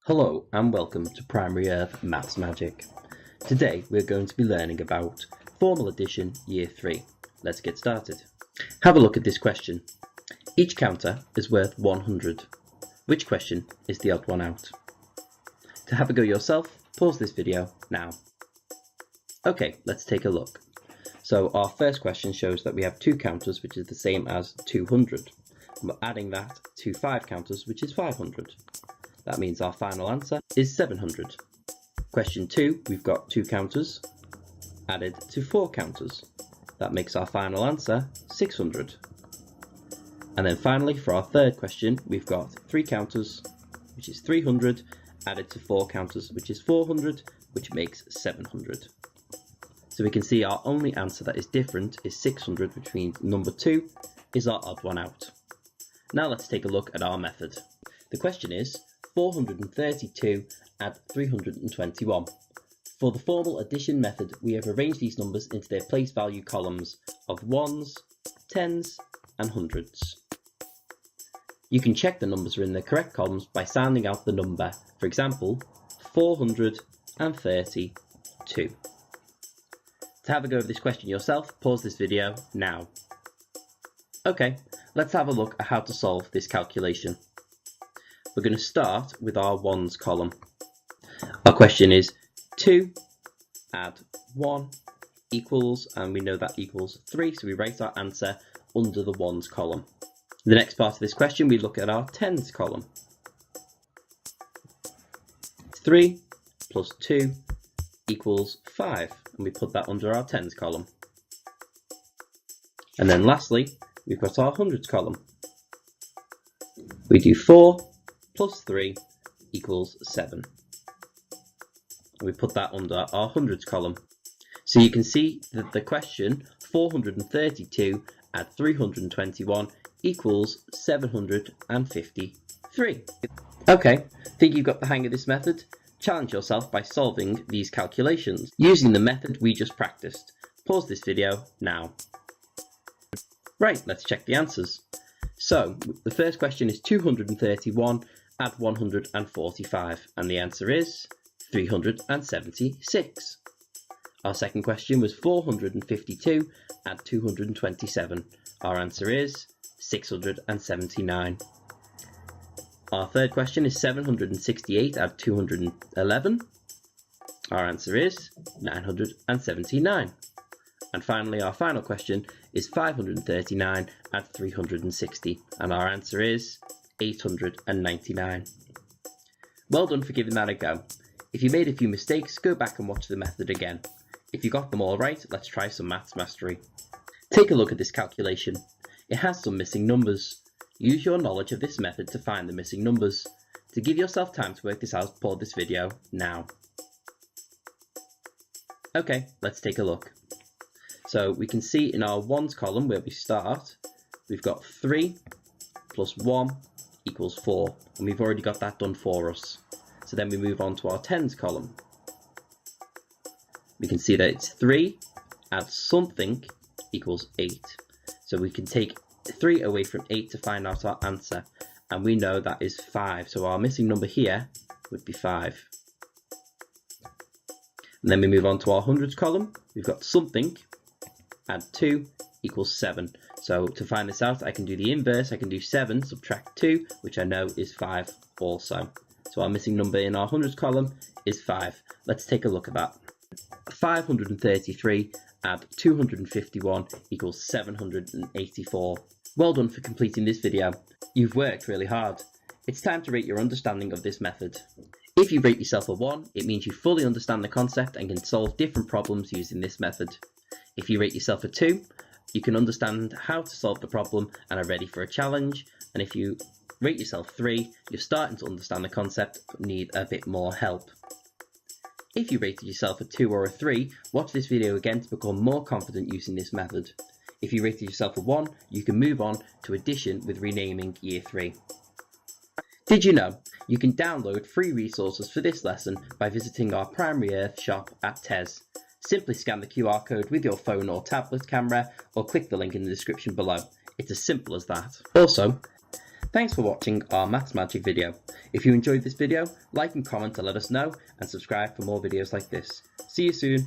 Hello and welcome to Primary Earth Maths Magic. Today we're going to be learning about Formal Addition Year 3. Let's get started. Have a look at this question. Each counter is worth 100. Which question is the odd one out? To have a go yourself, pause this video now. Okay, let's take a look. So our first question shows that we have two counters which is the same as 200. And we're adding that to 5 counters which is 500. That means our final answer is 700. Question 2, we've got 2 counters added to 4 counters. That makes our final answer 600. And then finally, for our third question, we've got 3 counters, which is 300, added to 4 counters, which is 400, which makes 700. So we can see our only answer that is different is 600, which means number 2 is our odd one out. Now let's take a look at our method. The question is, 432 add 321. For the formal addition method, we have arranged these numbers into their place value columns of ones, tens, and hundreds. You can check the numbers are in the correct columns by sounding out the number. For example, 432. To have a go at this question yourself, pause this video now. Okay, let's have a look at how to solve this calculation. We're going to start with our ones column. Our question is 2 add 1 equals, and we know that equals 3, so we write our answer under the ones column. The next part of this question, we look at our tens column. 3 plus 2 equals 5, and we put that under our tens column. And then lastly, we've got our hundreds column. We do 4 plus 3 equals 7. We put that under our hundreds column. So you can see that the question 432 add 321 equals 753. Okay, think you've got the hang of this method? Challenge yourself by solving these calculations using the method we just practiced. Pause this video now. Right, let's check the answers. So the first question is 231 add 145, and the answer is 376. Our second question was 452 add 227. Our answer is 679. Our third question is 768 add 211. Our answer is 979. And finally, our final question is 539 add 360, and our answer is 899. Well done for giving that a go. If you made a few mistakes, go back and watch the method again. If you got them all right, let's try some maths mastery. Take a look at this calculation. It has some missing numbers. Use your knowledge of this method to find the missing numbers. To give yourself time to work this out, pause this video now. Okay, let's take a look. So we can see in our ones column where we start, we've got 3 plus 1 equals 4, and we've already got that done for us. So then we move on to our tens column. We can see that it's 3 add something equals 8. So we can take 3 away from 8 to find out our answer, and we know that is 5. So our missing number here would be 5. And then we move on to our hundreds column. We've got something add 2 equals 7. So to find this out, I can do the inverse. I can do 7 subtract 2, which I know is 5 also. So our missing number in our hundreds column is 5. Let's take a look at that. 533 add 251 equals 784. Well done for completing this video. You've worked really hard. It's time to rate your understanding of this method. If you rate yourself a 1, it means you fully understand the concept and can solve different problems using this method. If you rate yourself a 2, you can understand how to solve the problem and are ready for a challenge. And if you rate yourself 3, you're starting to understand the concept but need a bit more help. If you rated yourself a 2 or a 3, watch this video again to become more confident using this method. If you rated yourself a 1, you can move on to addition with renaming year 3. Did you know you can download free resources for this lesson by visiting our Primary Earth shop at TES? Simply scan the QR code with your phone or tablet camera or click the link in the description below. It's as simple as that. Also, Thanks for watching our Maths Magic video. If you enjoyed this video, like and comment to let us know, and subscribe for more videos like this. See you soon.